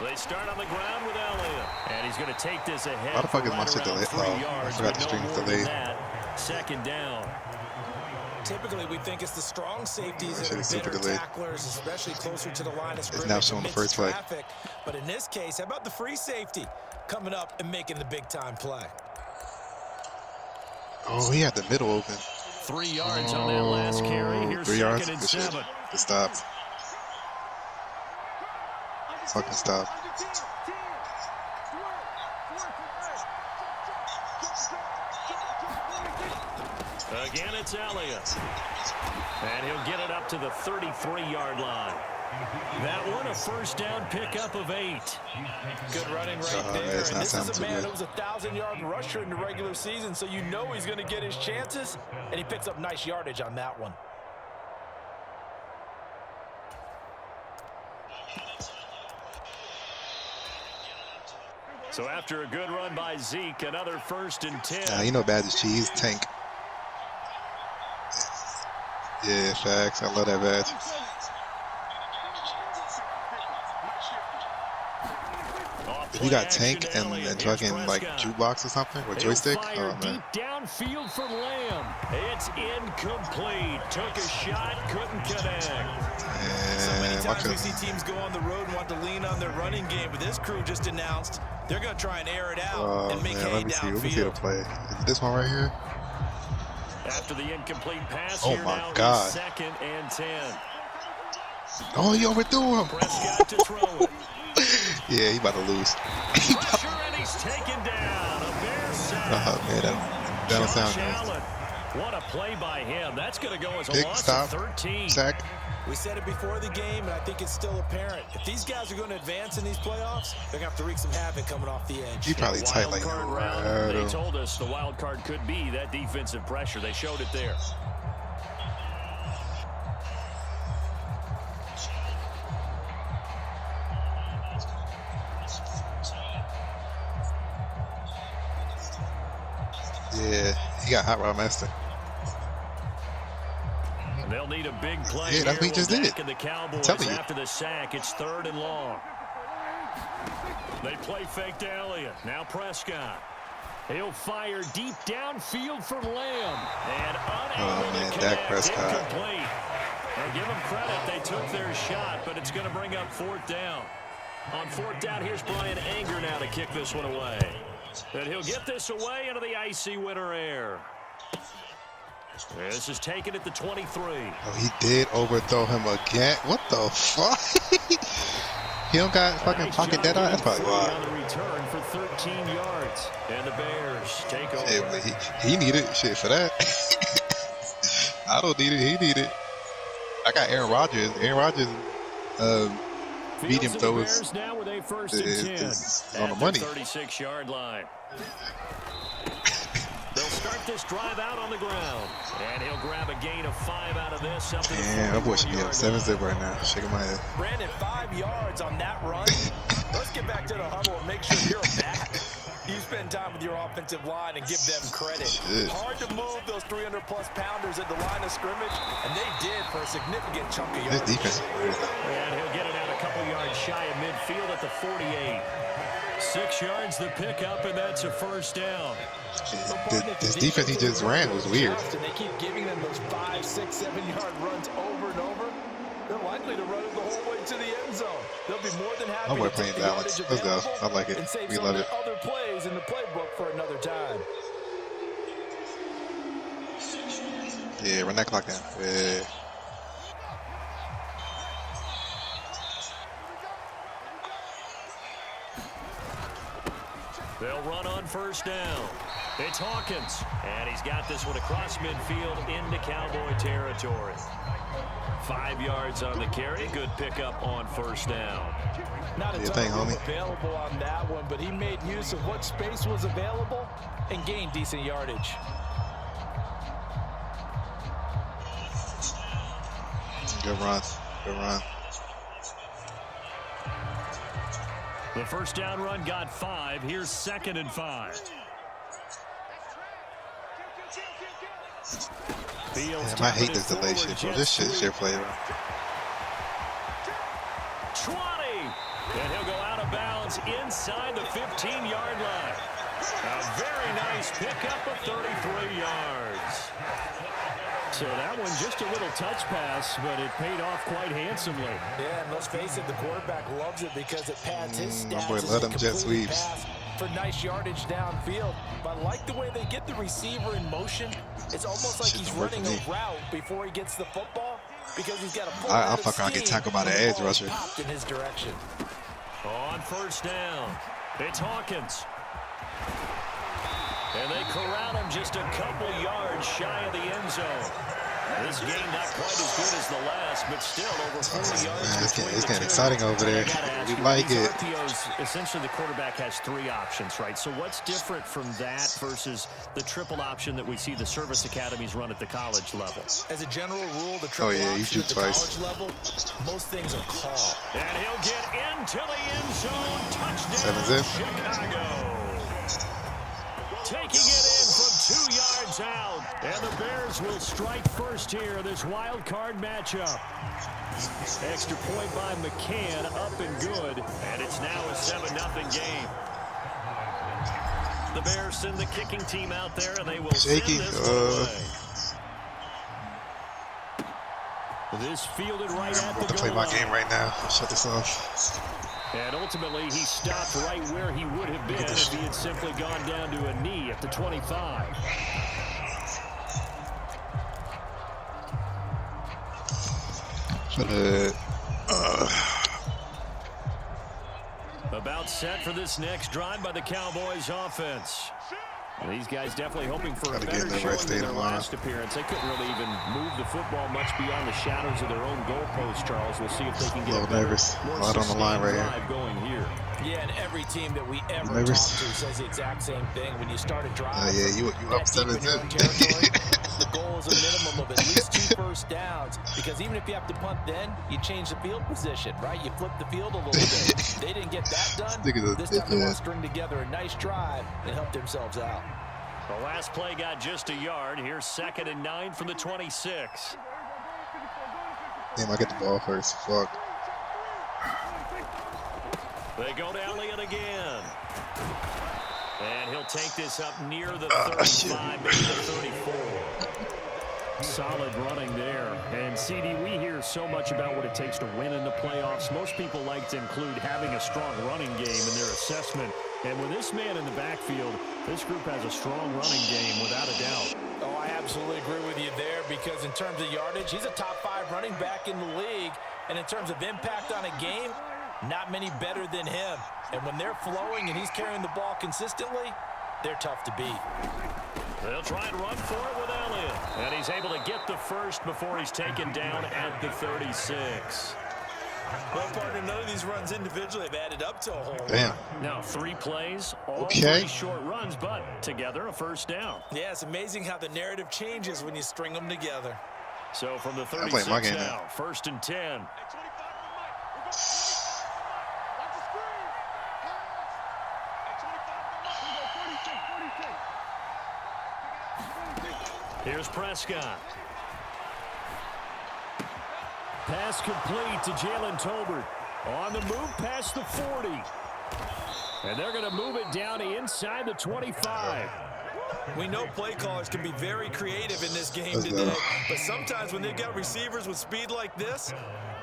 They start on the ground with Elliott, and he's going to take this ahead. How the fuck is my shit delayed? Oh, I forgot the string is delayed. Second down. Typically, we think it's the strong safeties that are better tacklers, especially closer to the line of scrimmage. It's now showing the first play. But in this case, how about the free safety coming up and making the big-time play? Oh, he had the middle open. 3 yards on that last carry. Here's 3 yards. second and 7. Good stop. Fucking stop. Again, it's Elliott. And he'll get it up to the 33-yard line. That one, a first down pickup of 8. Good running right there. And this is a man who was a 1,000-yard rusher in the regular season, so you know he's going to get his chances, and he picks up nice yardage on that one. So after a good run by Zeke, another 1st and 10. You know bad as cheese, tank. Yeah, facts. I love that badge. If you got tank and fucking like jukebox or something or joystick, oh man. Deep downfield for Lamb. It's incomplete. Took a shot, couldn't connect. So many times we see teams go on the road and want to lean on their running game, but this crew just announced they're going to try and air it out and make hay downfield. Let me see the play. Is it this one right here? After the incomplete pass, oh my God. 2nd and 10. Oh, he overthrew him. Prescott to throw it. Yeah, he about to lose. Pressure and he's taken down. A Bear sack. Oh man, that don't sound good. What a play by him. That's going to go as a Big loss stop, of 13. Sack. We said it before the game, and I think it's still apparent. If these guys are going to advance in these playoffs, they're going to have to wreak some havoc coming off the edge. He probably tight like that. They told us the wild card could be that defensive pressure. They showed it there. Yeah, he got hot rod master. They'll need a big play. Yeah, that's what he just did. The Cowboys after the sack, it's 3rd and long. They play fake to Elliott. Now Prescott. He'll fire deep downfield for Lamb. And unable to connect. Prescott. Incomplete. And give them credit. They took their shot, but it's going to bring up 4th down. On 4th down, here's Brian Anger now to kick this one away. And he'll get this away into the icy winter air. This is taken at the 23. Oh, he did overthrow him again. What the fuck? He don't got fucking pocket dead eye. That's probably why. On the return for 13 yards, and the Bears take over. Yeah, but he needed shit for that. I don't need it. He needed it. I got Aaron Rodgers. Aaron Rodgers beat him though. It's now with a 1st and 10 on the money. 36-yard line. They'll start this drive out on the ground. And he'll grab a gain of 5 out of this. Man, that boy should be up 7-0 right now. Shaking my head. Brandon, 5 yards on that run. Let's get back to the huddle and make sure you're back. You spend time with your offensive line and give them credit. Hard to move those 300-plus pounders at the line of scrimmage, and they did for a significant chunk of yards. This defense. And he'll get it out a couple yards shy of midfield at the 48. 6 yards the pickup, and that's a 1st down. This defense he just ran was weird. And they keep giving them those 5, 6, 7-yard runs over and over. They're likely to run it the whole way to the end zone. They'll be more than happy to take the yardage Let's go. I like it. And save We some love of it. the other plays in the playbook for another time. Yeah, run that clock down. Yeah. They'll run on 1st down. It's Hawkins, and he's got this one across midfield into Cowboy territory. 5 yards on the carry. Good pickup on 1st down. Not a ton of room available on that one, but he made use of what space was available and gained decent yardage. Good run. Good run. The 1st down run got 5. Here's 2nd and 5. Fields Man, I hate this delay shit, bro. This shit play, bro. 20. And he'll go out of bounds inside the 15-yard line. A very nice pickup of 33 yards. So that one just a little touch pass, but it paid off quite handsomely. Yeah, and let's face it, the quarterback loves it because it pads his stats. My boy, let him jet sweeps. For nice yardage downfield. But I like the way they get the receiver in motion. It's almost like he's running a route before he gets the football because he's got a full I fucking get tackled by the edge rusher. Popped in his direction. On first down, it's Hawkins. And they corral him just a couple yards shy of the end zone. This game not quite as good as the last, but still over 40 yards. Man, it's getting exciting over there. We like it. RPOs, essentially the quarterback has 3 options, right? So what's different from that versus the triple option that we see the service academies run at the college level? As a general rule, the triple option at the college level, most things are called. And he'll get into the end zone. Touchdown, Chicago. Taking it in from 2 yards out. And the Bears will strike first here, this wild card matchup. Extra point by McCann, up and good. And it's now a 7-0 game. The Bears send the kicking team out there, and they will send this away. This fielded right at the goal line. I'm about to play my game right now. Shut this off. And ultimately, he stopped right where he would have been if he had simply gone down to a knee at the 25. About set for this next drive by the Cowboys offense. These guys definitely hoping for a better showing than their last appearance. They couldn't really even move the football much beyond the shadows of their own goalpost, Charles. We'll see if they can get a better, more sustained drive going here. Yeah, and every team that we ever talk to says the exact same thing. When you start a drive, you upset as the goal is a minimum of at least 2 first downs, because even if you have to punt then, you change the field position, right? You flip the field a little bit. They didn't get that done. This time they want to string together a nice drive and help themselves out. The last play got just a yard. Here's 2nd and 9 from the 26. Damn, I get the ball first. Fuck. They go to Elliott again. And he'll take this up near the 35, maybe the 34. Solid running there. And, CD, we hear so much about what it takes to win in the playoffs. Most people like to include having a strong running game in their assessment. And with this man in the backfield, this group has a strong running game without a doubt. Oh, I absolutely agree with you there, because in terms of yardage, he's a top 5 running back in the league. And in terms of impact on a game, not many better than him. And when they're flowing and he's carrying the ball consistently, they're tough to beat. They'll try and run for it with Elliott. And he's able to get the first before he's taken down at the 36. Well, partner, none of these runs individually have added up to a whole lot. Damn. Now 3 plays, all 3 short runs, but together a first down. Yeah, it's amazing how the narrative changes when you string them together. So from the 36 now, 1st and 10. Here's Prescott. Pass complete to Jalen Tolbert. On the move past the 40. And they're going to move it down to inside the 25. We know play callers can be very creative in this game today, but sometimes when they've got receivers with speed like this,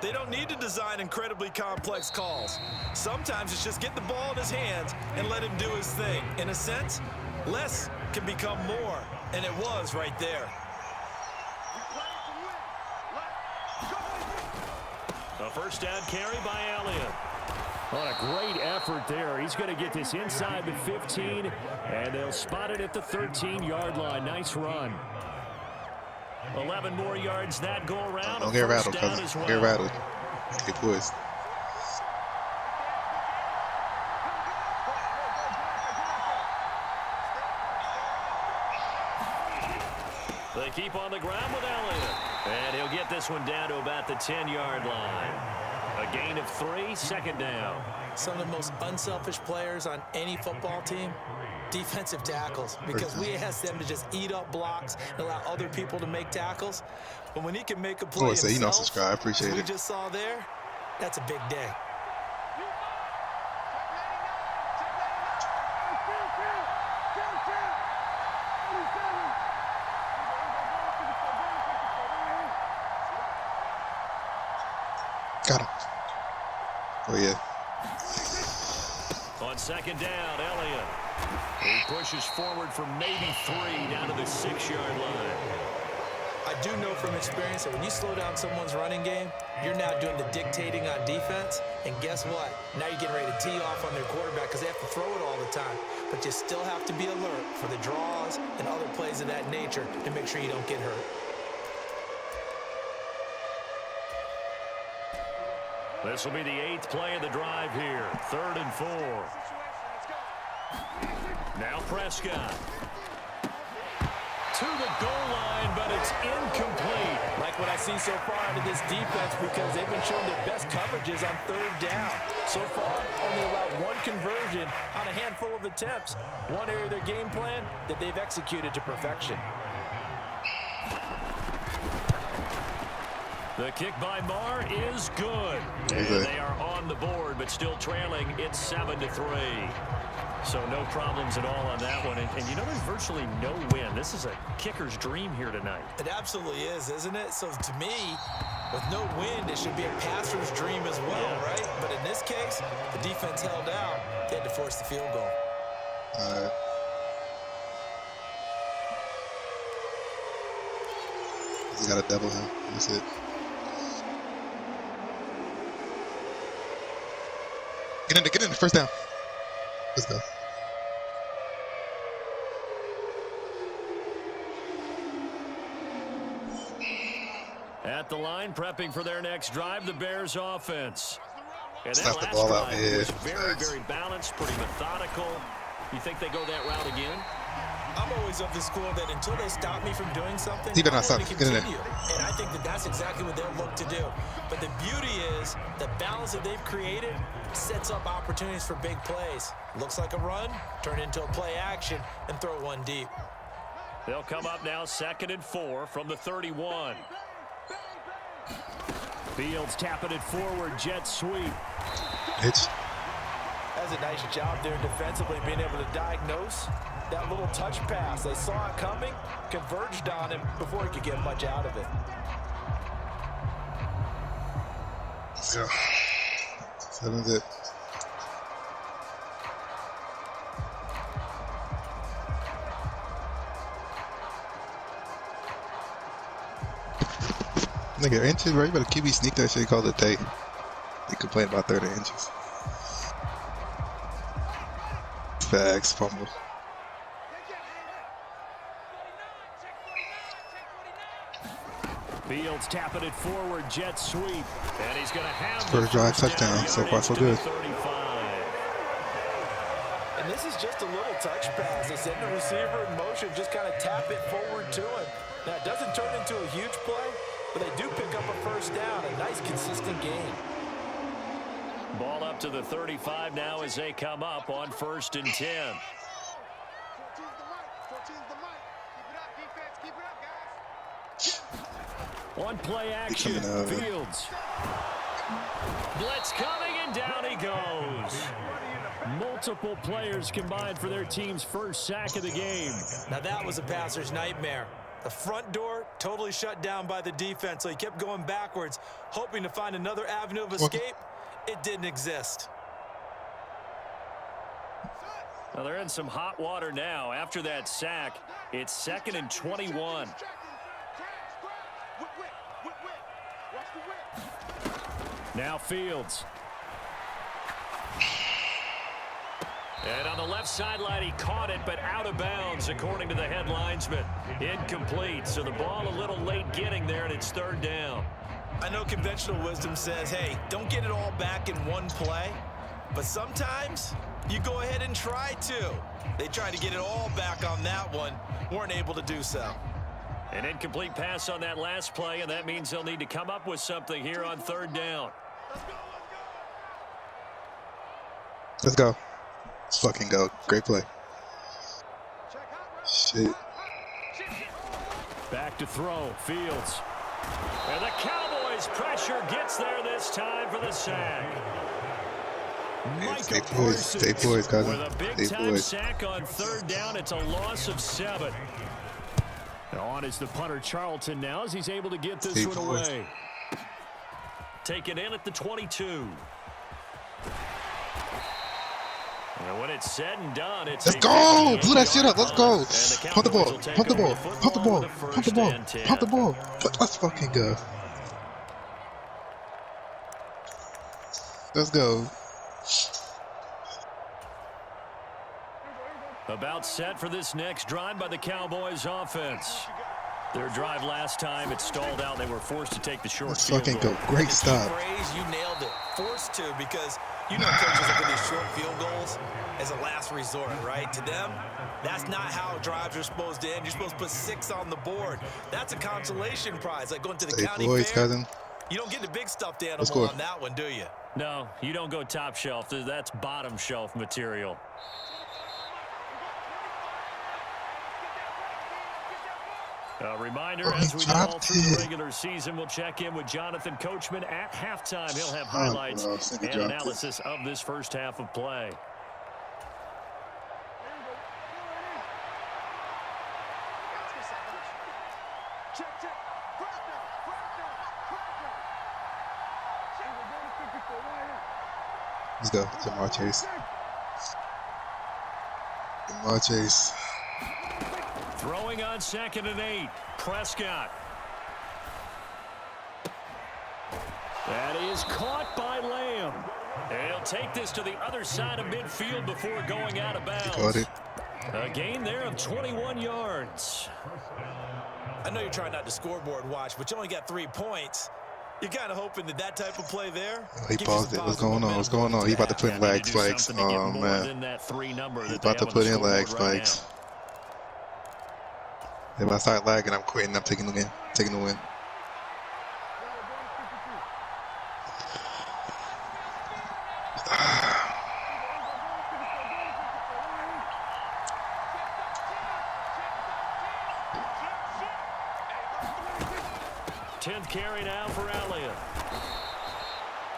they don't need to design incredibly complex calls. Sometimes it's just get the ball in his hands and let him do his thing. In a sense, less can become more, and it was right there. A first down carry by Elliott. What a great effort there. He's going to get this inside the 15, and they'll spot it at the 13-yard line. Nice run. 11 more yards that go around. Don't get rattled, cousin. Don't get rattled. Get pushed. They keep on the ground with Elliott. And he'll get this one down to about the 10-yard line. A A gain of 3, second down. Some of the most unselfish players on any football team, defensive tackles, because we ask them to just eat up blocks and allow other people to make tackles. But when he can make a play himself, subscribe. I appreciate we it. just saw there, that's a big day. Got him. Oh, yeah. On second down, Elliott. He pushes forward for maybe 3 down to the 6-yard line. I do know from experience that when you slow down someone's running game, you're now doing the dictating on defense. And guess what? Now you're getting ready to tee off on their quarterback because they have to throw it all the time. But you still have to be alert for the draws and other plays of that nature to make sure you don't get hurt. This will be the 8th play of the drive here. 3rd and 4. Now Prescott. To the goal line, but it's incomplete. Like what I see so far out of this defense, because they've been showing their best coverages on 3rd down. So far, only allowed 1 conversion on a handful of attempts. One area of their game plan that they've executed to perfection. The kick by Marr is good. And they are on the board, but still trailing. It's 7-3. So no problems at all on that one. And you know, there's virtually no win. This is a kicker's dream here tonight. It absolutely is, isn't it? So to me, with no win, it should be a passer's dream as well, right? But in this case, the defense held out. They had to force the field goal. All right. He's got to double him. That's it. Get in the first down. Let's go. At the line, prepping for their next drive, the Bears offense. And that Slap the last ball out drive mid. was very, very balanced, pretty methodical. You think they go that route again? I'm always of the school that until they stop me from doing something, He better not I'm stop. going to Get in there. continue. And I think that that's exactly what they'll look to do. But the beauty is the balance that they've created sets up opportunities for big plays. Looks like a run, turn into a play action, and throw one deep. They'll come up now 2nd and 4 from the 31. Fields tapping it forward, jet sweep. Hitch. That's a nice job there defensively, being able to diagnose that little touch pass. They saw it coming, converged on him before he could get much out of it. Let's go. 7-zip. Nigga, inches, bro. You better QB sneak that shit, call it a day. They complain about 30 inches. Facts, fumble. Fields tapping it forward, jet sweep. And he's going to have First drive touchdown. So far, so good. And this is just a little touch pass. They send the receiver in motion, just kind of tap it forward to him. Now, it doesn't turn into a huge play, but they do pick up a first down. A nice, consistent gain. Ball up to the 35 now as they come up on 1st and 10. One play action, Fields. Blitz coming, and down he goes. Multiple players combined for their team's first sack of the game. Now that was a passer's nightmare. The front door totally shut down by the defense, so he kept going backwards, hoping to find another avenue of escape. It didn't exist. Well, they're in some hot water now. After that sack, it's 2nd and 21. Now Fields. And on the left sideline, he caught it, but out of bounds, according to the head linesman. Incomplete, so the ball a little late getting there, and it's 3rd down. I know conventional wisdom says, hey, don't get it all back in one play. But sometimes you go ahead and try to. They tried to get it all back on that one. Weren't able to do so. An incomplete pass on that last play, and that means they'll need to come up with something here on 3rd down. Let's go. Let's fucking go. Great play. Shit. Back to throw. Fields. And the Cowboys pressure gets there this time for the sack. Stay poised. Stay poised, cousin. With a big-time sack on third down, it's a loss of 7. On is the punter Charlton now as he's able to get this one away. Taken in at the 22. And when it's said and done, it's let's go! Blew that shit up. Let's go. Punt the ball. Punt the ball. Punt the ball. Punt the ball. Punt the ball. Let's fucking go. Let's go. About set for this next drive by the Cowboys offense. Their drive last time, it stalled out. They were forced to take the short field goal. Let's fucking go. Great stop. Phrase, you nailed it. Forced to, because you know coaches look at these short field goals as a last resort, right? To them, that's not how drives are supposed to end. You're supposed to put 6 on the board. That's a consolation prize, like going to the county fair. Cousin. You don't get the big stuffed animal on that one, do you? No, you don't go top shelf. That's bottom shelf material. A reminder, as we do all through the regular season, we'll check in with Jonathan Coachman at halftime. He'll have highlights and analysis of this first half of play. Let's go. Jamar Chase. Jamar Chase. Throwing on 2nd and 8. Prescott. That is caught by Lamb. And he'll take this to the other side of midfield before going out of bounds. Caught it. A gain there of 21 yards. I know you're trying not to scoreboard watch, but you only got 3 points. You're kind of hoping that type of play there. He paused it. What's going on? What's going on? He about to put in lag spikes. Oh, man. He about to put in lag spikes. If I start lagging, I'm quitting. I'm taking the win. Taking the win. Tenth carry now for Elliott.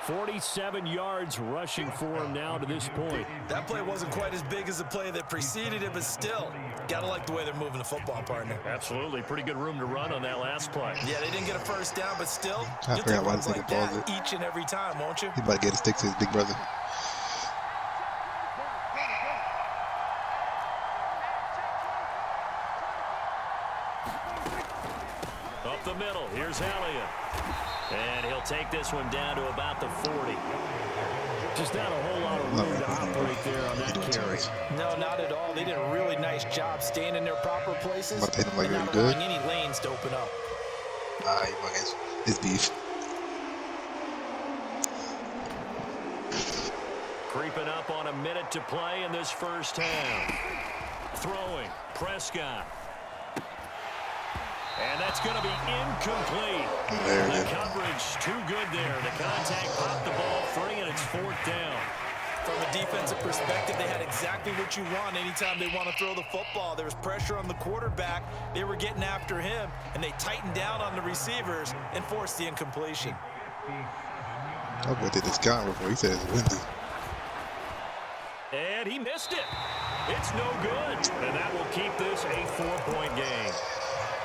47 yards rushing for him now to this point. That play wasn't quite as big as the play that preceded it, but still, gotta like the way they're moving the football, partner. Absolutely. Pretty good room to run on that last play. Yeah, they didn't get a first down, but still, I forgot why runs like that each and every time, won't you? He about to get a stick to his big brother. Up the middle, here's Elliott. And he'll take this one down to about the 40. Just not a whole lot of room to operate there on that carry. No, not at all. They did a really nice job staying in their proper places and not allowing any lanes to open up. Nah, you fucking, it's beef. Creeping up on a minute to play in this first half. Throwing, Prescott. And that's going to be incomplete. The coverage too good there. The contact popped the ball free, and it's 4th down. From a defensive perspective, they had exactly what you want anytime they want to throw the football. There was pressure on the quarterback. They were getting after him, and they tightened down on the receivers and forced the incompletion. I went to this guy before. He said it's windy. And he missed it. It's no good. And that will keep this a 4-point game.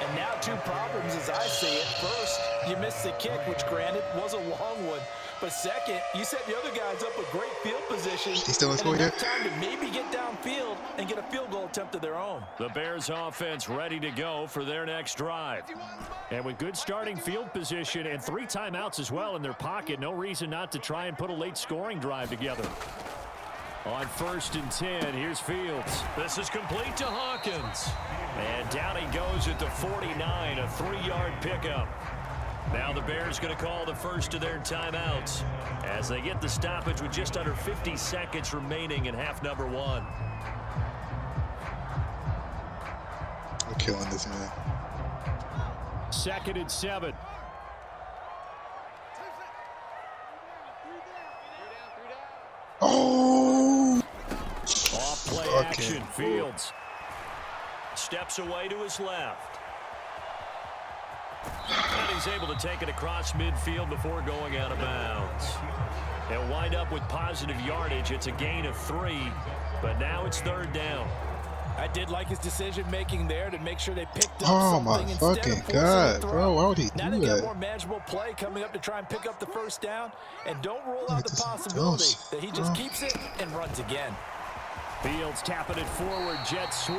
And now 2 problems as I see it. First, you missed the kick, which granted was a long one. But second, you set the other guys up with great field position. He's still in score here. Time to maybe get downfield and get a field goal attempt of their own. The Bears offense ready to go for their next drive. And with good starting field position and 3 timeouts as well in their pocket, no reason not to try and put a late scoring drive together. On 1st and 10, here's Fields. This is complete to Hawkins. And down he goes at the 49, a 3-yard pickup. Now the Bears going to call the first of their timeouts as they get the stoppage with just under 50 seconds remaining in half number 1. We're killing this, man. 2nd and 7. Oh! action. Fields steps away to his left. And he's able to take it across midfield before going out of bounds. He'll wind up with positive yardage. It's a gain of 3, but now it's 3rd down. I did like his decision-making there to make sure they picked up my something fucking God, bro. Why would he now do they got that? more manageable play coming up to try and pick up the 1st down. And don't rule out the possibility that he just keeps it and runs again. Fields tapping it forward, jet sweep.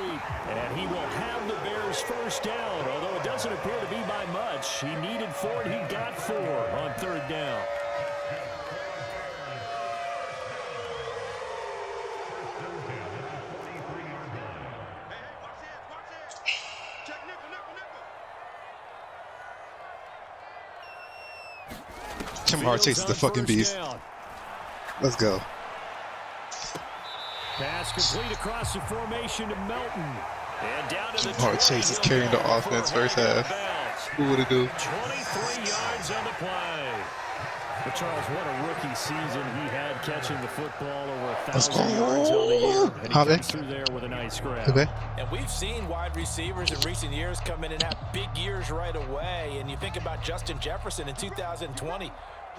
And he will have the Bears 1st down, although it doesn't appear to be by much. He needed 4, and he got 4 on 3rd down. Jamar Chase is the fucking beast. Let's go. Pass complete across the formation to Melton. And down to the Jamar Chase is carrying the offense first half. Who would it do? 23 yards on the play. But Charles, what a rookie season he had catching the football over 1,000 yards on the year. And he comes through there with a nice grab. And we've seen wide receivers in recent years come in and have big years right away. And you think about Justin Jefferson in 2020.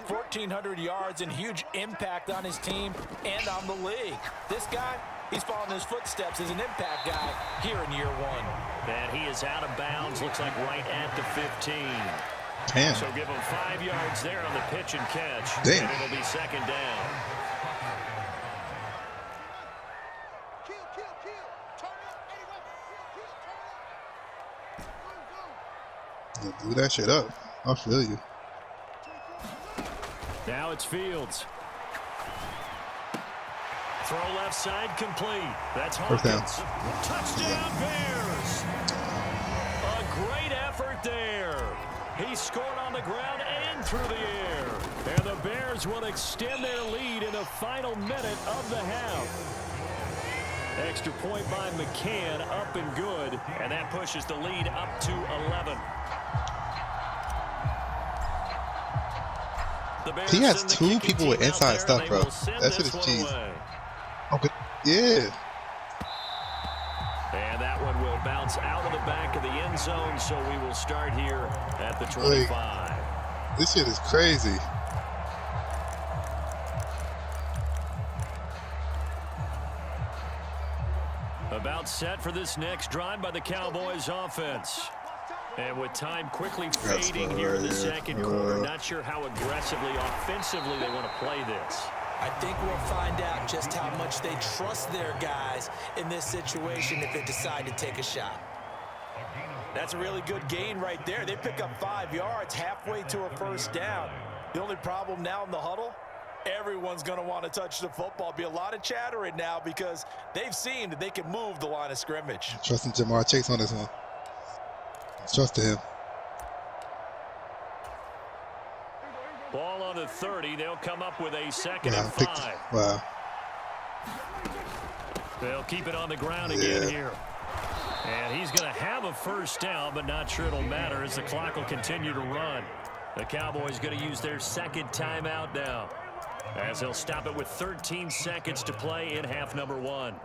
1,400 yards and huge impact on his team and on the league. This guy, he's following his footsteps as an impact guy here in year 1. And he is out of bounds, looks like right at the 15. Damn. So give him 5 yards there on the pitch and catch. Damn. And it'll be 2nd down. Do that shit up. I feel you. Now it's Fields. Throw left side complete. That's Hawkins. Touchdown Bears. A great effort there. He scored on the ground and through the air. And the Bears will extend their lead in the final minute of the half. Extra point by McCann, up and good. And that pushes the lead up to 11. He has 2 people with inside stuff, bro. That shit is cheese. Okay. Yeah. And that one will bounce out of the back of the end zone, so we will start here at the 25. Like, this shit is crazy. About set for this next drive by the Cowboys offense. And with time quickly fading here in the 2nd quarter, not sure how aggressively, offensively they want to play this. I think we'll find out just how much they trust their guys in this situation if they decide to take a shot. That's a really good gain right there. They pick up 5 yards halfway to a 1st down. The only problem now in the huddle, everyone's going to want to touch the football. Be a lot of chattering now because they've seen that they can move the line of scrimmage. Trusting Jamar Chase on this one. Trust him. Ball on the 30. They'll come up with a 2nd and 5. Wow. They'll keep it on the ground again here. And he's going to have a 1st down, but not sure it'll matter as the clock will continue to run. The Cowboys going to use their 2nd timeout now, as they'll stop it with 13 seconds to play in half number 1.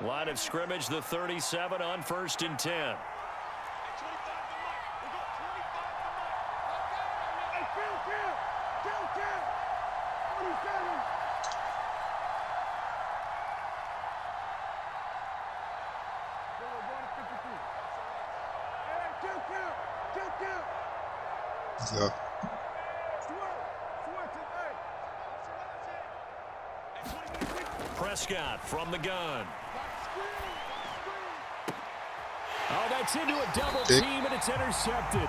Line of scrimmage, the 37 on 1st and 10. So. Prescott from the gun. Oh, that's into a double team, and it's intercepted.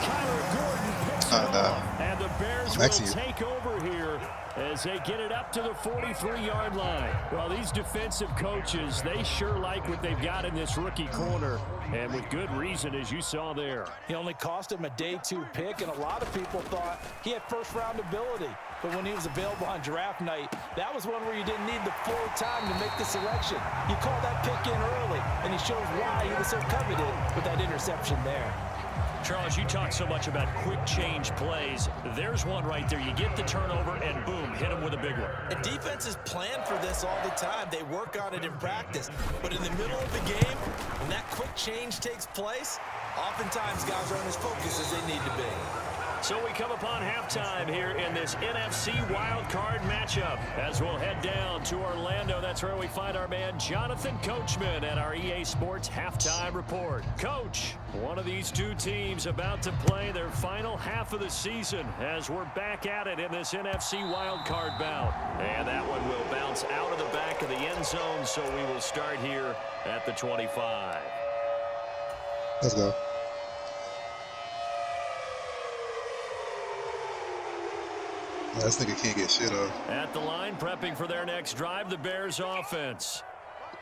Kyler Gordon picks it off, and the Bears will take over here as they get it up to the 43-yard line. Well, these defensive coaches, they sure like what they've got in this rookie corner, and with good reason, as you saw there. He only cost him a day 2 pick, and a lot of people thought he had first-round ability. But when he was available on draft night, that was one where you didn't need the full time to make the selection. You call that pick in early, and he shows why he was so coveted with that interception there. Charles, you talk so much about quick change plays. There's one right there. You get the turnover, and boom, hit them with a big one. And defenses plan for this all the time. They work on it in practice. But in the middle of the game, when that quick change takes place, oftentimes guys aren't as focused as they need to be. So we come upon halftime here in this NFC wildcard matchup as we'll head down to Orlando. That's where we find our man Jonathan Coachman at our EA Sports Halftime Report. Coach, one of these two teams about to play their final half of the season as we're back at it in this NFC wildcard bout. And that one will bounce out of the back of the end zone, so we will start here at the 25. Let's go. This nigga can't get shit off. At the line, prepping for their next drive, the Bears offense.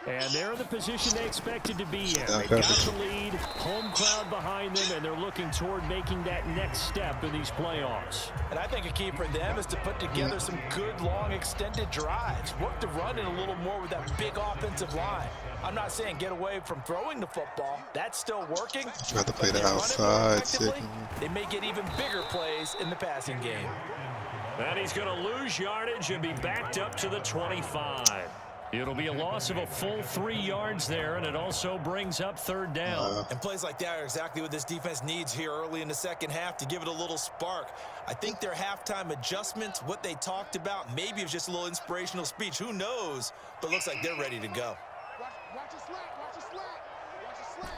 And they're in the position they expected to be in. They've got the lead, home crowd behind them, and they're looking toward making that next step in these playoffs. And I think a key for them is to put together some good, long, extended drives. Work the run in a little more with that big offensive line. I'm not saying get away from throwing the football. That's still working. You have to play the outside. They may get even bigger plays in the passing game. And he's going to lose yardage and be backed up to the 25. It'll be a loss of a full 3 yards there, and it also brings up third down. And plays like that are exactly what this defense needs here early in the second half to give it a little spark. I think their halftime adjustments, what they talked about, maybe it was just a little inspirational speech. Who knows? But it looks like they're ready to go. Watch the slant. Watch the slant. Watch the slant.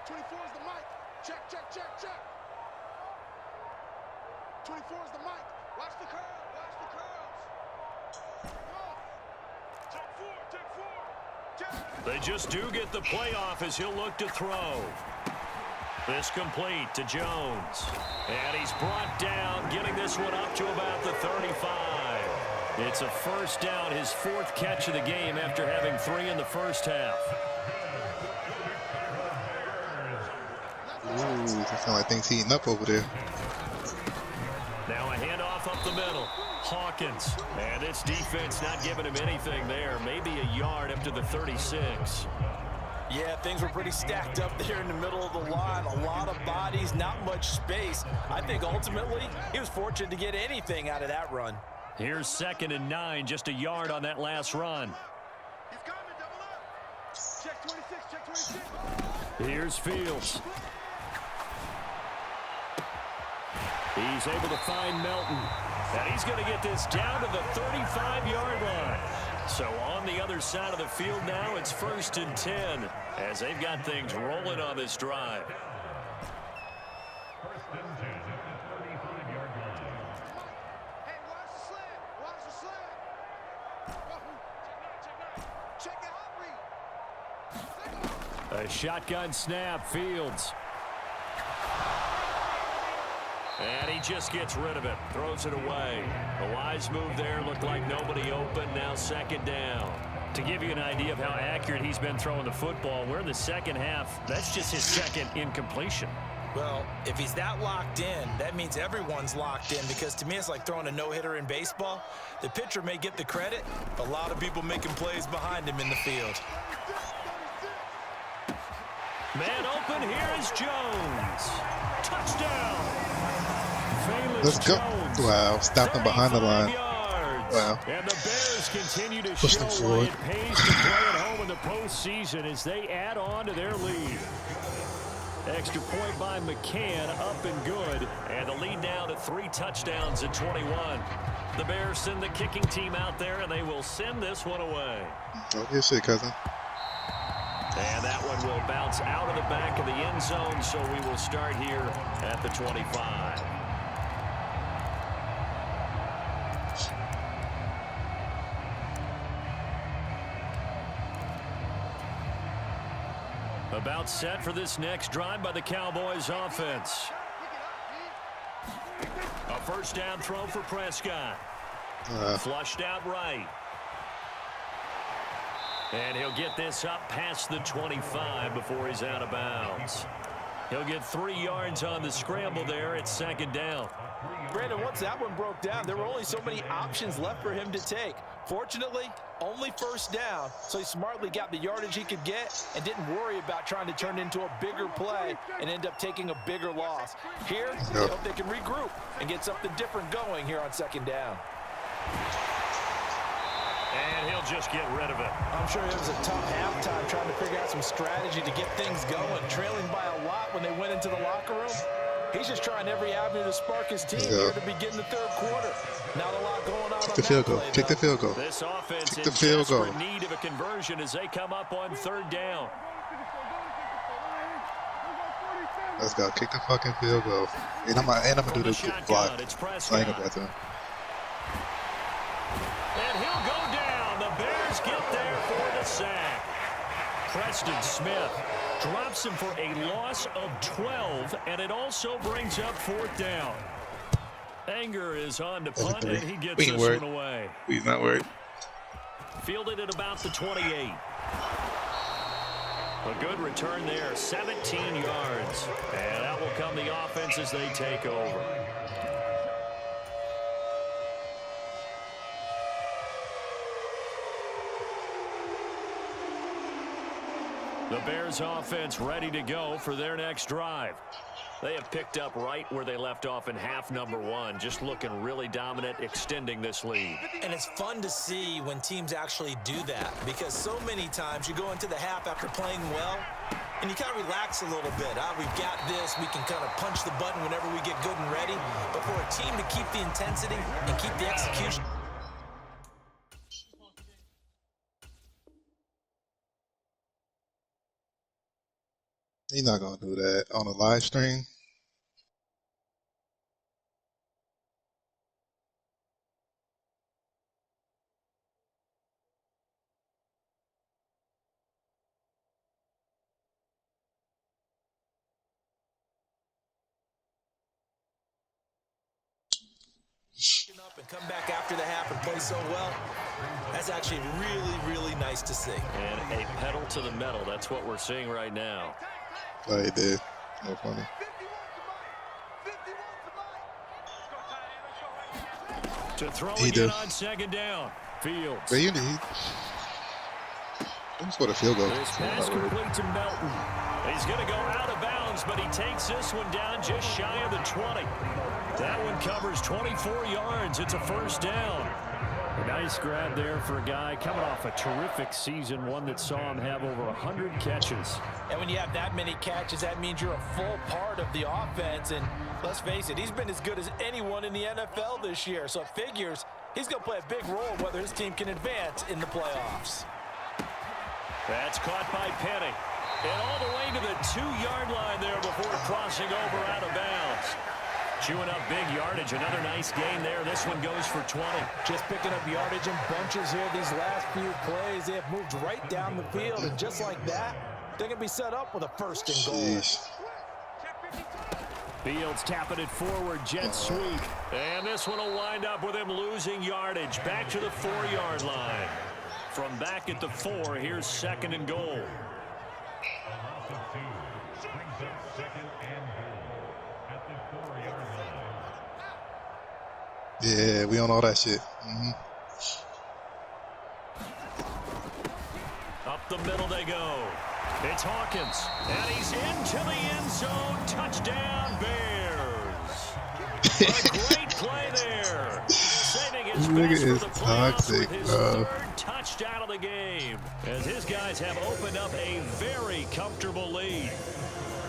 24 is the mic. Check, check, check, check. 24 is the mic. Watch the curl. Watch the curls. Take four. They just do get the playoff as he'll look to throw. This complete to Jones. And he's brought down, getting this one up to about the 35. It's a first down, his 4th catch of the game after having 3 in the first half. Ooh, that sound like things heating up over there. Now a handoff up the middle. Hawkins. And this defense not giving him anything there. Maybe a yard up to the 36. Yeah, things were pretty stacked up there in the middle of the line. A lot of bodies, not much space. I think ultimately he was fortunate to get anything out of that run. Here's 2nd and 9, just a yard on that last run. He's coming, double up. Check 26, check 26. Here's Fields. He's able to find Melton. And he's going to get this down to the 35-yard line. So on the other side of the field now, it's 1st and 10 as they've got things rolling on this drive. Hey, watch the slant. Watch the slant. Check the hot read. A shotgun snap, Fields. And he just gets rid of it, throws it away. A wise move there, looked like nobody open, now 2nd down. To give you an idea of how accurate he's been throwing the football, we're in the second half. That's just his 2nd incompletion. Well, if he's that locked in, that means everyone's locked in, because to me it's like throwing a no-hitter in baseball. The pitcher may get the credit, a lot of people making plays behind him in the field. Man open, here is Jones. Touchdown. Let's go. Jones, Wow, stopped him behind the line. Yards. Wow. And the Bears continue to Push show them why forward. it pays to play at home in the postseason as they add on to their lead. Extra point by McCann, up and good. And the lead now to 3 touchdowns at 21. The Bears send the kicking team out there, and they will send this one away. Oh, good shit, cousin. And that one will bounce out of the back of the end zone, so we will start here at the 25. About set for this next drive by the Cowboys offense. A first down throw for Prescott. Flushed out right. And he'll get this up past the 25 before he's out of bounds. He'll get 3 yards on the scramble there. It's 2nd down. Brandon, once that one broke down, there were only so many options left for him to take. Fortunately, only 1st down, so he smartly got the yardage he could get and didn't worry about trying to turn it into a bigger play and end up taking a bigger loss. Here, they hope they can regroup and get something different going here on 2nd down. And he'll just get rid of it. I'm sure it was a tough halftime trying to figure out some strategy to get things going, trailing by a lot when they went into the locker room. He's just trying every avenue to spark his team here to begin the 3rd quarter. Not a lot going on. Kick the field goal. Kick the field goal. This offense Kick the field goal. in need of a conversion as they come up on 3rd down. Let's go. Kick the fucking field goal. And I'm gonna do the block. So I ain't gonna do it. And he'll go down. The Bears get there for the sack. Preston Smith drops him for a loss of 12, and it also brings up 4th down. Anger is on to punt, and he gets this one away. He's not worried. Fielded at about the 28. A good return there, 17 yards. And out will come the offense as they take over. The Bears offense ready to go for their next drive. They have picked up right where they left off in half number 1, just looking really dominant, extending this lead. And it's fun to see when teams actually do that, because so many times you go into the half after playing well, and you kind of relax a little bit. We've got this. We can kind of punch the button whenever we get good and ready. But for a team to keep the intensity and keep the execution. He's not gonna do that on a live stream. Up and come back after the half and play so well. That's actually really, really nice to see. And a pedal to the metal. That's what we're seeing right now. Oh, he did. No funny. To throw He again did. on 2nd down. Fields. But he scored a field goal. This pass complete to Melton. He's going to go out of bounds, but he takes this one down just shy of the 20. That one covers 24 yards. It's a 1st down. A nice grab there for a guy coming off a terrific season, one that saw him have over 100 catches. And when you have that many catches, that means you're a full part of the offense. And let's face it, he's been as good as anyone in the NFL this year. So it figures he's going to play a big role whether his team can advance in the playoffs. That's caught by Penny. And all the way to the 2-yard line there before crossing over out of bounds. Chewing up big yardage. Another nice gain there. This one goes for 20. Just picking up yardage in bunches here these last few plays. They have moved right down the field. And just like that, they're going to be set up with a 1st and goal. Jeez. Fields tapping it forward. Jet sweep. And this one will wind up with him losing yardage. Back to the 4-yard line. From back at the 4, here's 2nd and goal. Yeah, we on all that shit. Up the middle they go. It's Hawkins. And he's into the end zone. Touchdown, Bears. A great play there. Saving his best for the playoffs with his 3rd touchdown of the game. As his guys have opened up a very comfortable lead.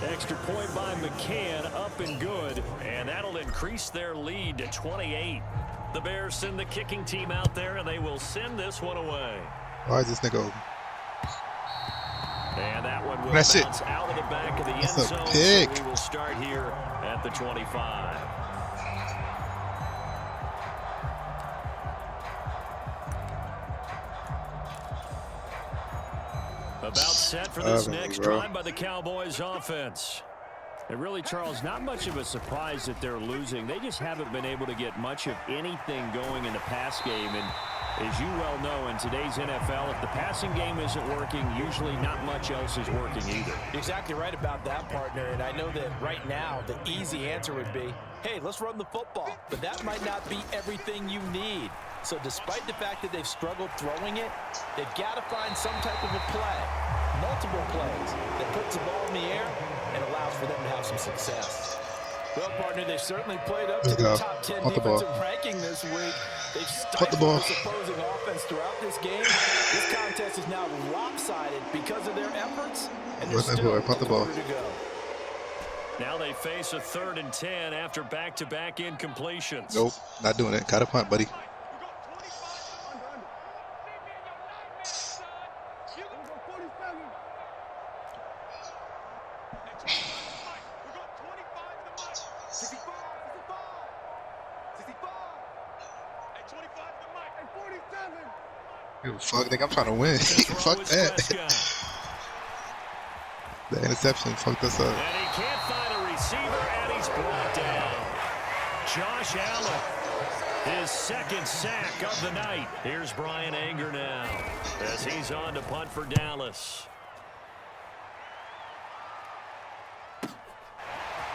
Extra point by McCann, up and good, and that'll increase their lead to 28. The Bears send the kicking team out there, and they will send this one away. Why is this nigga open? And that one will That's bounce out of the back of the end That's a zone. pick. So we will start here at the 25. About set for this next drive by the Cowboys offense. And really, Charles, not much of a surprise that they're losing. They just haven't been able to get much of anything going in the pass game. And As you well know, in today's NFL, if the passing game isn't working, usually not much else is working either. You're exactly right about that, partner. And I know that right now the easy answer would be, hey, let's run the football. But that might not be everything you need. So despite the fact that they've struggled throwing it, they've got to find some type of a play, multiple plays, that puts the ball in the air and allows for them to have some success. Well, partner, they certainly played up to the top 10 defensive ranking this week. They've stifled this opposing offense throughout this game. This contest is now lopsided because of their efforts, and there's still a quarter to go. Now they face a 3rd and 10 after back-to-back incompletions. Nope, not doing it. Got a punt, buddy. Fuck, nigga, I'm trying to win. Fuck that. The interception fucked us up. And he can't find a receiver, and he's brought down. Josh Allen, his 2nd sack of the night. Here's Brian Anger now as he's on to punt for Dallas.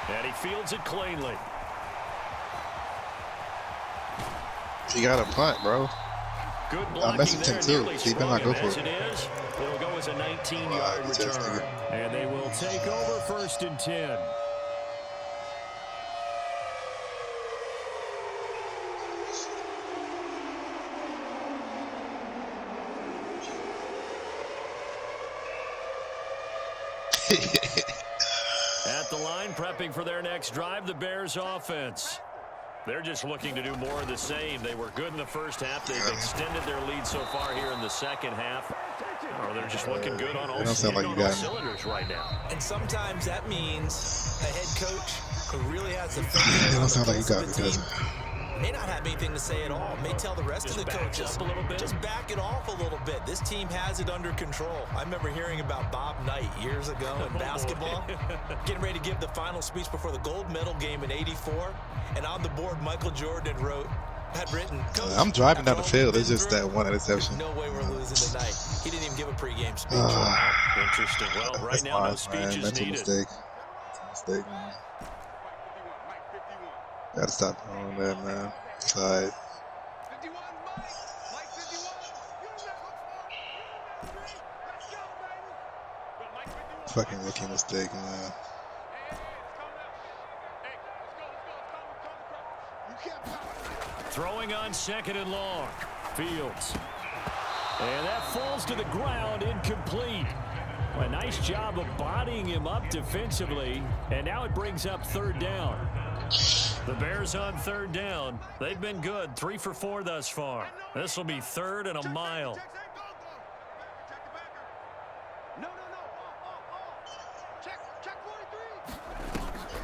And he fields it cleanly. He got a punt, bro. Good I messaged him too. He better not go for it. It'll go as a 19-yard return. And they will take over 1st and 10. At the line, prepping for their next drive, the Bears offense. They're just looking to do more of the same. They were good in the first half. They've extended their lead so far here in the second half. Oh, they're just looking good on all cylinders right now. And sometimes that means a head coach who really has the focus don't sound like you got me, may not have anything to say at all. May tell the rest of the coaches, just back it off a little bit. This team has it under control. I remember hearing about Bob Knight years ago in basketball, getting ready to give the final speech before the gold medal game in '84. And on the board, Michael Jordan had written, I'm driving down the field. It's just that one interception. No way we're losing tonight. He didn't even give a pregame speech. Interesting. Well, right now, no speech is needed. Mistake, man. Gotta stop doing that, man. Sorry. Fucking rookie mistake, man. Throwing on 2nd and long. Fields. And that falls to the ground, incomplete. A nice job of bodying him up defensively. And now it brings up 3rd down. The Bears on 3rd down. They've been good. 3 for 4 thus far. This will be 3rd and a mile.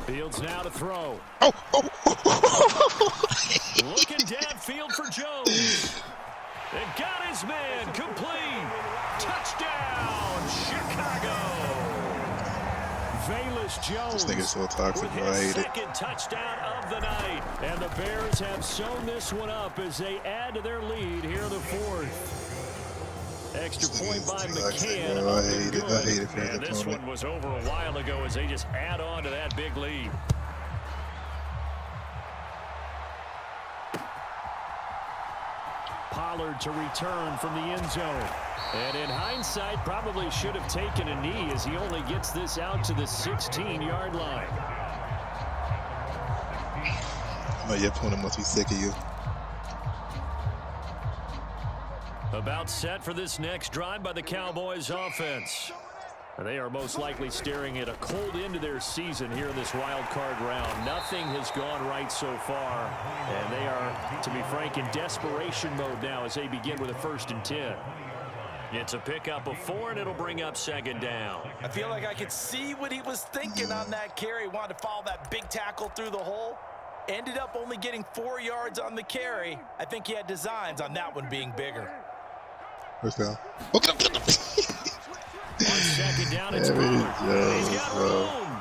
Fields now to throw. Looking downfield for Jones. And got his man complete. Touchdown, Chicago. Velus Jones. This nigga's so toxic, bro. I hate it. 2nd touchdown of the night. And the Bears have sewn this one up as they add to their lead here in the 4th. Extra point by McCann. I hate it. I hate it for and this one was over a while ago as they just add on to that big lead. Pollard to return from the end zone. And in hindsight, probably should have taken a knee as he only gets this out to the 16-yard line. Oh, your opponent must be sick of you. About set for this next drive by the Cowboys offense. They are most likely staring at a cold end to their season here in this wild card round. Nothing has gone right so far, and they are, to be frank, in desperation mode now as they begin with a 1st and 10. It's a pickup of 4, and it'll bring up 2nd down. I feel like I could see what he was thinking on that carry. Wanted to follow that big tackle through the hole. Ended up only getting 4 yards on the carry. I think he had designs on that one being bigger. First down. On 2nd down, it's Pollard. He's got room.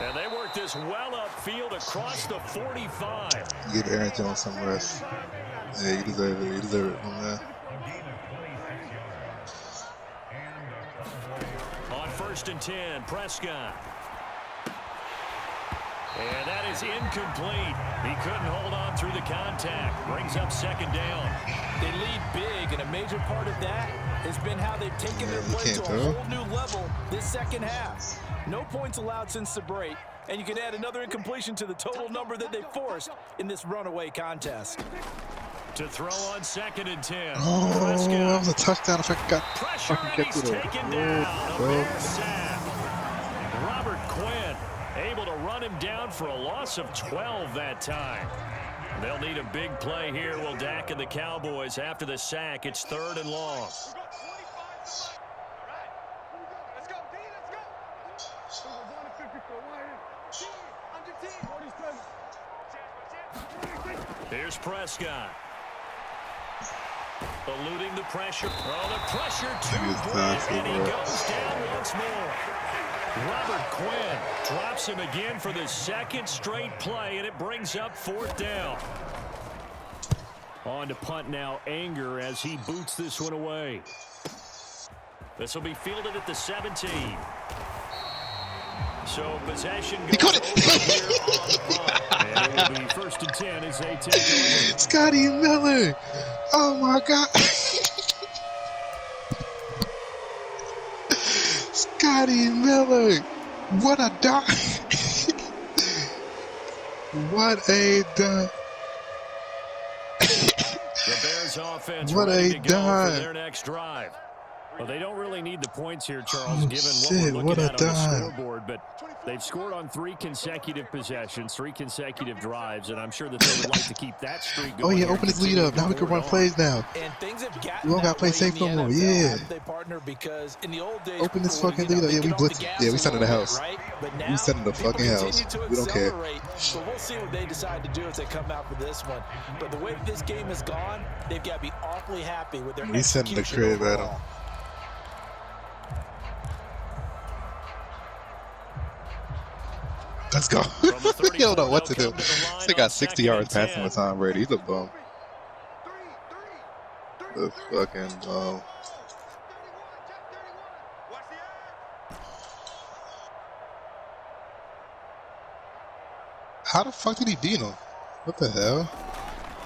And they work this well upfield across the 45. Give Aaron Jones some rest. Yeah, you deserve it. You deserve it, man. On 1st and 10, Prescott. And that is incomplete. He couldn't hold on through the contact. Brings up 2nd down. They lead big, and a major part of that has been how they've taken their play to a whole new level this 2nd half. No points allowed since the break, and you can add another incompletion to the total number that they forced in this runaway contest. To throw on 2nd and 10. Oh, Prescott. that was a touchdown if I got Pressure, and he's taken down. A Bears sack. Robert Quinn able to run him down for a loss of 12 that time. They'll need a big play here. Will Dak and the Cowboys after the sack. It's 3rd and long. Here's Prescott. Eluding the pressure. Oh, the pressure too great, and he goes down once more. Robert Quinn drops him again for the 2nd straight play, and it brings up 4th down. On to punt now, Anger, as he boots this one away. This will be fielded at the 17. So possession goes over here on the punt. And it will be 1st and 10 as they take over. Scotty Miller. Oh, my God. Scotty Miller. What a dime. What a dime. The Bears offense What ready a to go dime. for their next drive. Well, they don't really need the points here, Charles, given shit, what we're looking at on the dime. scoreboard. But they've scored on 3 consecutive possessions, 3 consecutive drives, and I'm sure that they would like to keep that streak going. Oh, yeah, here open and his lead up. Now we can run plays now. And things have gotten We don't got to play safe no more. Yeah. They partner because in the old days, Open this people fucking would, lead up. Yeah, we get off the blitzing. gas Yeah, we a sent in the little house. bit, right? But We now sent in the people fucking house. continue to We don't care. accelerate. So we'll see what they decide to do as they come out for this one. But the way this game has gone, they've got to be awfully happy with their We sent in the execution crib at him. overall. Let's go. He don't know what to do. They got 60 yards passing with Tom Brady. He's a bum. The fucking bum. How the fuck did he beat him? What the hell?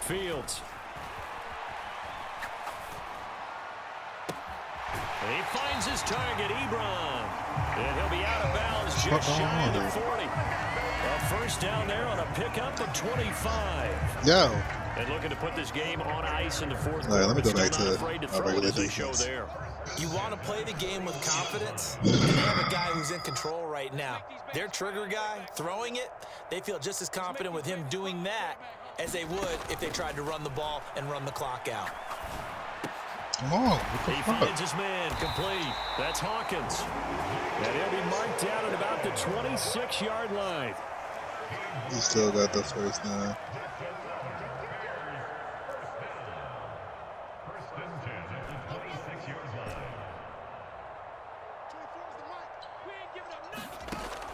Fields. And he finds his target, Ebron. And he'll be out of bounds just shy of the 40. A 1st down there on a pickup of 25. Yo. And looking to put this game on ice in the 4th quarter. All right, let me go Still back not to afraid to our throw it regular as they show defense. there. You want to play the game with confidence, and they have a guy who's in control right now. Their trigger guy throwing it, they feel just as confident with him doing that as they would if they tried to run the ball and run the clock out. Come on. What the He fuck? finds his man complete. That's Hawkins. And he'll be marked down at about the 26-yard line. He still got the 1st down.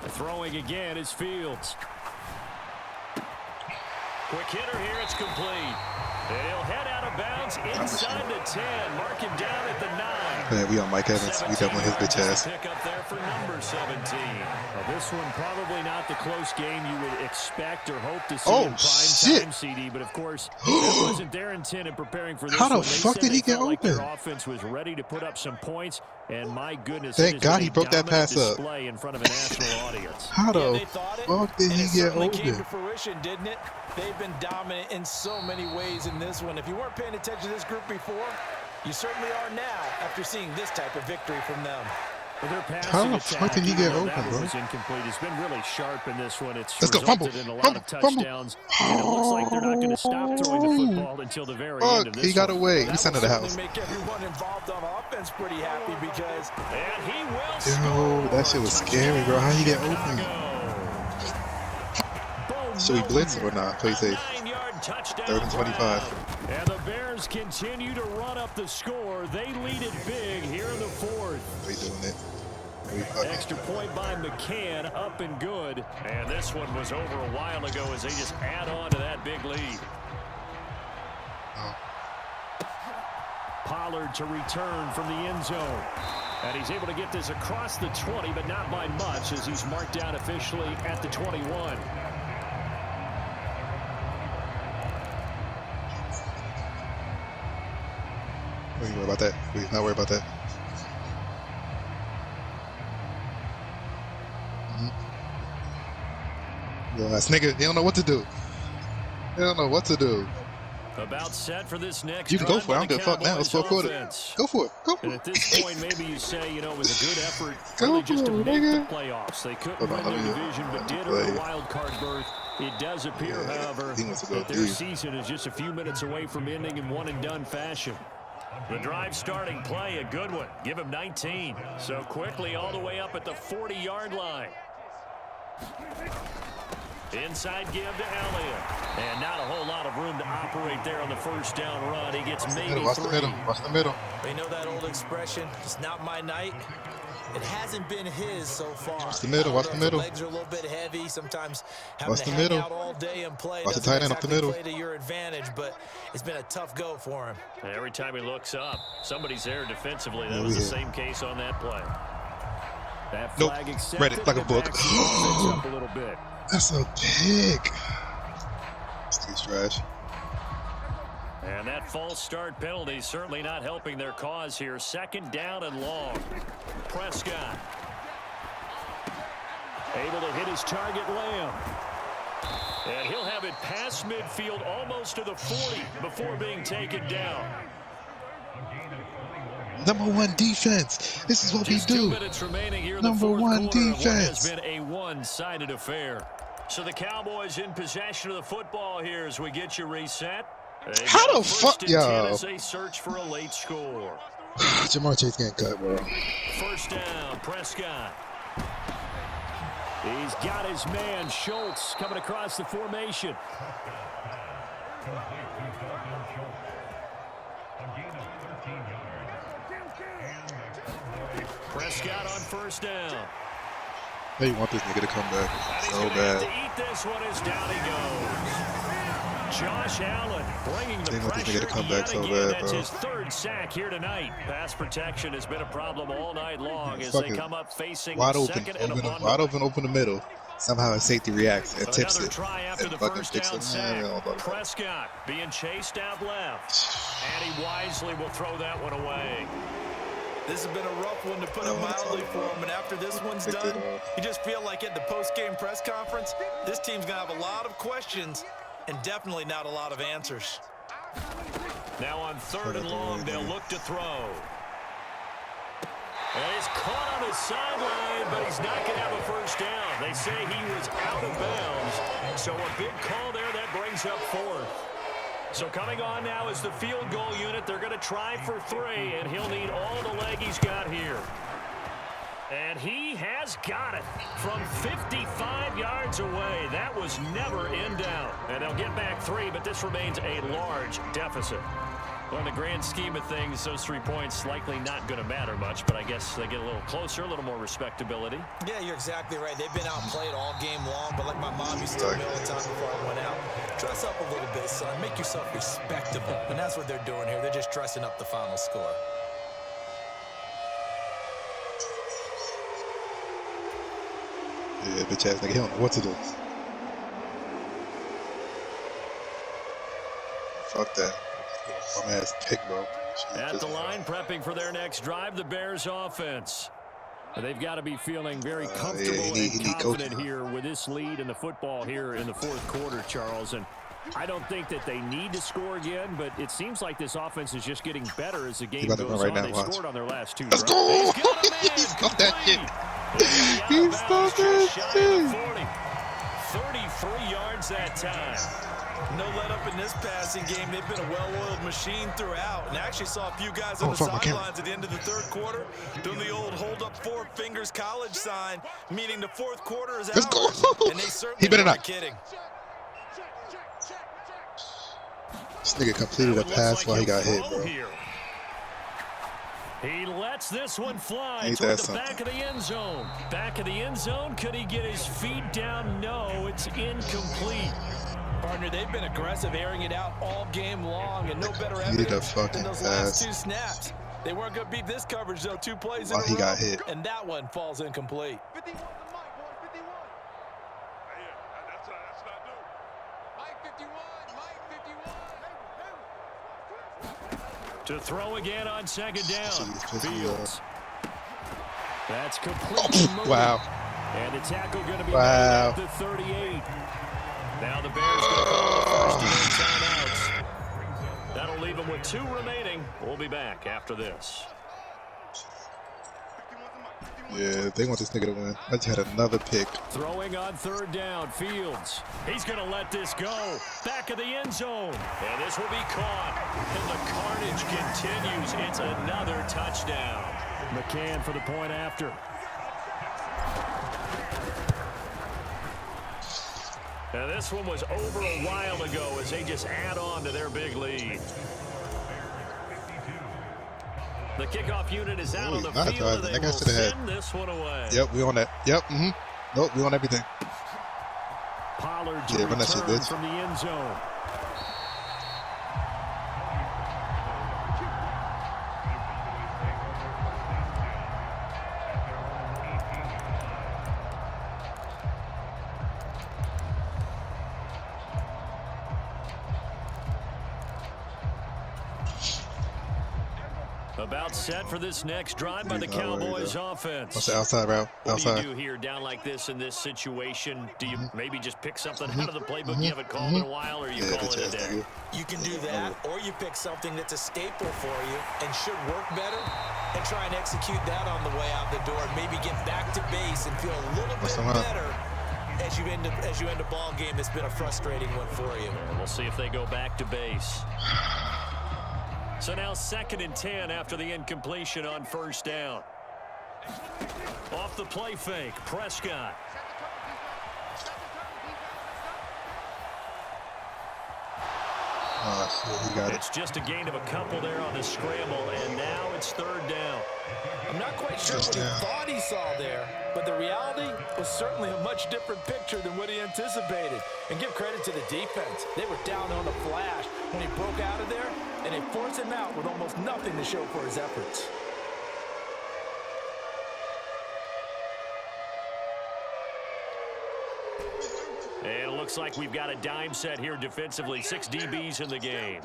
Throwing again is Fields. Quick hitter here, it's complete. And he'll head out of bounds inside the 10. Mark him down at the 9. Man, we on Mike Evans. We definitely his bitch ass. Pick up there for number 17. Well, this one probably not the close game you would expect or hope to see in prime time, CD. But of course, that wasn't their intent in preparing for this How the one. They fuck said did he they get felt like open? Their offense was ready to put up some points, and my goodness, Thank it God has he been a broke that dominant pass up. display in front of a national audience. How the they thought it, fuck did and he it get certainly came open? to fruition, didn't it? They've been dominant in so many ways in this one. If you weren't paying attention to this group before, you certainly are now after seeing this type of victory from them. Well, their passing How the attack, fuck did he even get though open, that bro? was incomplete. It's been really sharp in this one. It's Let's go, resulted fumble, in a lot fumble, of touchdowns. And it looks like they're not going to stop throwing the football until the very end of Fuck, this he got one. away. He That sent will to the certainly house. make everyone involved on offense pretty happy because And he will Yo, score. that shit was scary, bro. How he get open? Boom, Should we blitz or not? Play safe. 9-yard touchdown 3rd and 25. drive. And the Bears continue to run up the score. They lead it big here in the 4th. We doing it. We fucking. Extra point by McCann, up and good. And this one was over a while ago as they just add on to that big lead. Pollard to return from the end zone. And he's able to get this across the 20, but not by much, as he's marked down officially at the 21. We ain't worry about that. We not worry about that. This nigga, he don't know what to do. He don't know what to do. About set for this next. You can go for it. I don't give a fuck now. It's fourth quarter. Go for it. Go for it. And at this point, maybe you say, you know, it was a good effort Go really just to for it, make nigga. the playoffs. They couldn't win their division, but did earn a wild card berth. It does appear, however, that their season is just a few minutes away from ending in one-and-done fashion. The drive starting play, a good one. Give him 19. So quickly all the way up at the 40-yard line. Inside give to Elliott. And not a whole lot of room to operate there on the first down run. He gets maybe Watch the 3. middle. Watch the middle. They know that old expression, it's not my night. It hasn't been his so far. Watch the middle. Watch the middle. Legs are a little bit heavy. Sometimes having Watch to the hang middle. out all day and play Watch the doesn't tight end up the exactly middle. play to your advantage, but it's been a tough go for him. Every time he looks up, somebody's there defensively. That was the same case on that play. That flag accepted. Read it like a book. Up a little bit. That's a pick. This thing's trash. And that false start penalty certainly not helping their cause here. Second down and long. Prescott able to hit his target, Lamb. And he'll have it past midfield almost to the 40 before being taken down. Number one defense. This is what Just we 2 do. minutes remaining here in Number the fourth one quarter of what has defense. been a one-sided affair. So the Cowboys in possession of the football here as we get you reset. How the fuck, yo? As they search for a late score. Jamar Chase getting cut, bro. First down, Prescott. He's got his man, Schultz, coming across the formation. Prescott on first down. They want this nigga to come back so bad. To eat this one as down he goes. Josh Allen bringing the They want this pressure nigga to come back yet so again. bad, That's bro. his third sack here tonight. Pass protection has been a problem all night long as Fucking they come up facing wide second and a bundle. wide open the middle. Somehow a safety reacts and tips Another it. try after And the fucking first picks down it. sack. Man, Prescott being chased out left. And he wisely will throw that one away. This has been a rough one to put it mildly for him, and after this one's done, you just feel like at the post-game press conference, this team's going to have a lot of questions and definitely not a lot of answers. Now on third and long, they'll look to throw. And he's caught on his sideline, but he's not going to have a first down. They say he was out of bounds, so a big call there that brings up fourth. So coming on now is the field goal unit. They're going to try for 3, and he'll need all the leg he's got here. And he has got it from 55 yards away. That was never in doubt. And they'll get back 3, but this remains a large deficit. Well, in the grand scheme of things, those 3 points likely not going to matter much, but I guess they get a little closer, a little more respectability. Yeah, you're exactly right. They've been outplayed all game long, but like my mom used to tell me all the time before I went out, dress up a little bit, son. Make yourself respectable. And that's what they're doing here. They're just dressing up the final score. Yeah, bitch ass nigga, he don't know what to do. Fuck that. Bum ass pick, bro. At the line, prepping for their next drive, the Bears offense. They've got to be feeling very comfortable and confident here with this lead in the football here in the fourth quarter, Charles. And I don't think that they need to score again, but it seems like this offense is just getting better as the game goes on. They've scored on their last 2 drives. Let's go! He stopped that shit. He stopped that shit. 33 yards that time. No let up in this passing game. They've been a well-oiled machine throughout. And I actually saw a few guys on the sidelines at the end of the third quarter doing the old hold up 4 fingers college sign, meaning the fourth quarter is Let's ours. go. And they certainly He better weren't not. kidding. This nigga completed a pass while he got hit, bro. He lets this one fly Ain't toward that the back of the end zone. Back of the end zone. Could he get his feet down? No, it's incomplete. Partner, they've been aggressive, airing it out all game long, and no better He did a evidence fucking than those pass. last 2 snaps. They weren't going to beat this coverage, though. 2 plays in While a he row, got hit. and that one falls incomplete. 51 the mic, boys, 51. Hey, that's not new. Mike 51, Mike 51. To throw again on second down. Jeez, Fields. That's complete. Wow. And the tackle going to be Wow. made at the 38. Now the Bears going to call the first and timeouts. That'll leave them with 2 remaining. We'll be back after this. Yeah, they want this nigga to win. I just had another pick. Throwing on third down, Fields. He's going to let this go. Back of the end zone. And this will be caught. And the carnage continues. It's another touchdown. McCann for the point after. Now this one was over a while ago as they just add on to their big lead. The kickoff unit is out on the field, and they will send this one away. Yep, we on that. Yep, Nope, we on everything. Pollard's Yeah, run that shit, return bitch. from the end zone. About set for this next drive by the Cowboys offense. What's the outside route? What Outside. do you do here down like this in this situation? Do you maybe just pick something out of the playbook you haven't called in a while, or you call it a day? You can do that, or you pick something that's a staple for you and should work better and try and execute that on the way out the door and maybe get back to base and feel a little bit better as you end a ball game that's been a frustrating one for you. And we'll see if they go back to base. So now 2nd and 10 after the incompletion on first down. Off the play fake, Prescott. Oh, shit, he got it. It's just a gain of a couple there on the scramble, and now it's 3rd down. I'm not quite sure what he thought he saw there, but the reality was certainly a much different picture than what he anticipated. And give credit to the defense. They were down on the flash when he broke out of there, and they forced him out with almost nothing to show for his efforts. And it looks like we've got a dime set here defensively. 6 DBs in the game.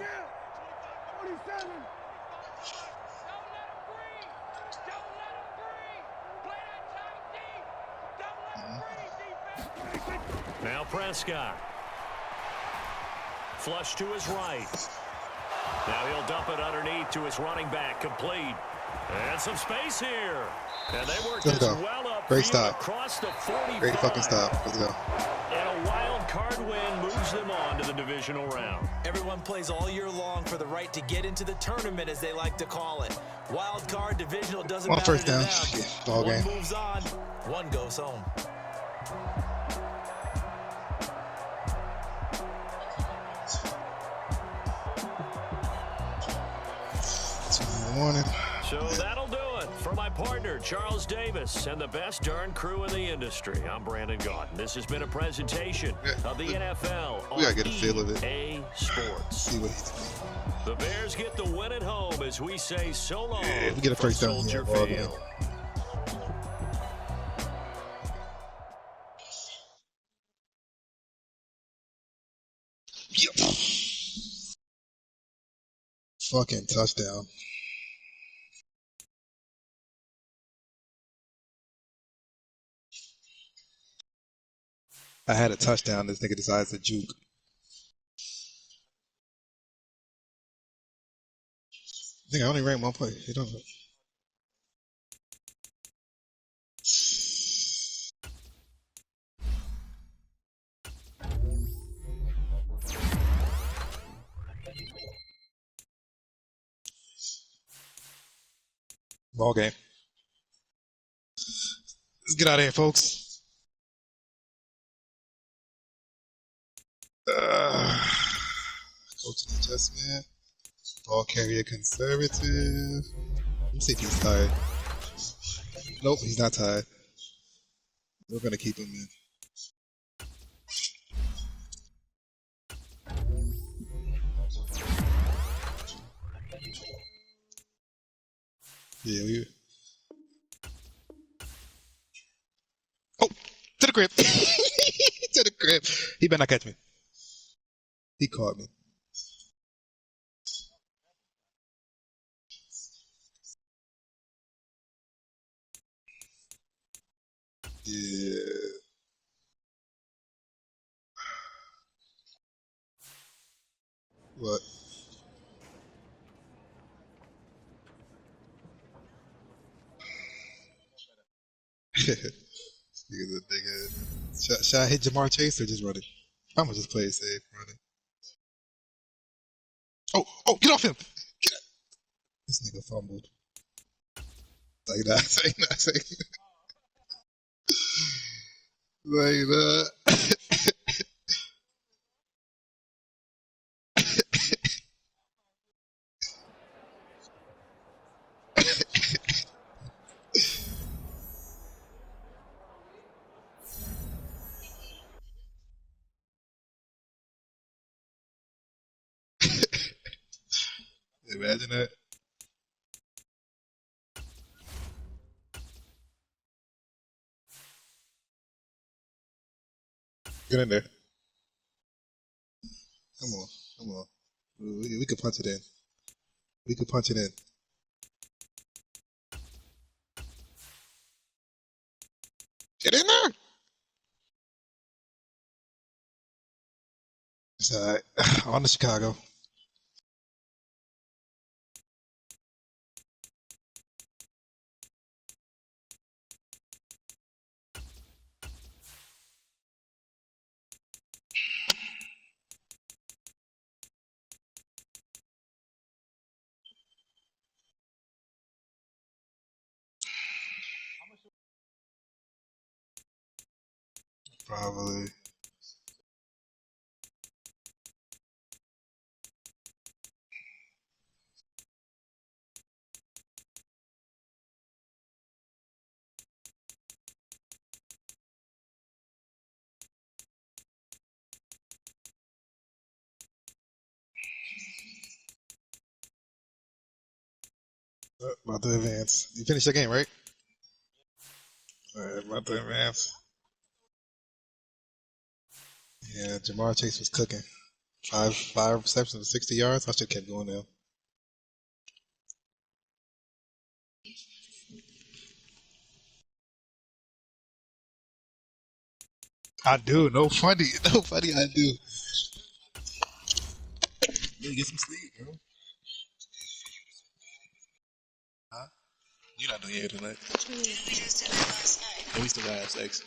Now Prescott. Flush to his right. Now he'll dump it underneath to his running back. Complete. And some space here. And they work this well up. Great stop. Across the 45. Great fucking stop. Let's go. And a wild card win moves them on to the divisional round. Everyone plays all year long for the right to get into the tournament, as they like to call it. Wild card, divisional, doesn't matter first to down. them. Yeah, ball game. One moves on, one goes home. Morning. So that'll do it for my partner, Charles Davis, and the best darn crew in the industry. I'm Brandon Gaudin. This has been a presentation of the NFL on We gotta get a feel of it. EA Sports. See what he's doing. The Bears get the win at home as we say so long. Yeah, we get a from first down here, Soldier ball Field. game. Yep. Fucking touchdown. I had a touchdown. This nigga decides to juke. I think I only ran one play. You don't know. Ball game. Let's get out of here, folks. Coaching adjustment. Ball carrier conservative. Let me see if he's tired. Nope, he's not tired. We're gonna keep him in. Yeah, we. Oh, to the crib. To the crib. He better not catch me. He caught me. Yeah. What? Nigga's a dickhead. Should I hit Jamar Chase or just run it? I'm gonna just play it safe, run it. Oh, get off him! Get up. This nigga fumbled. Like that, like that, like that. Imagine that. Get in there. Come on, come on. We could punch it in. We could punch it in. Get in there. It's alright. On to Chicago. Probably. About to advance. You finished the game, right? Alright, about to advance. Yeah, Jamar Chase was cooking. Five receptions, 60 yards. I should have kept going now. I do. No funny. No funny. I do. You get some sleep, bro. Huh? You're not doing it tonight. We just did that last night. And we still got sex.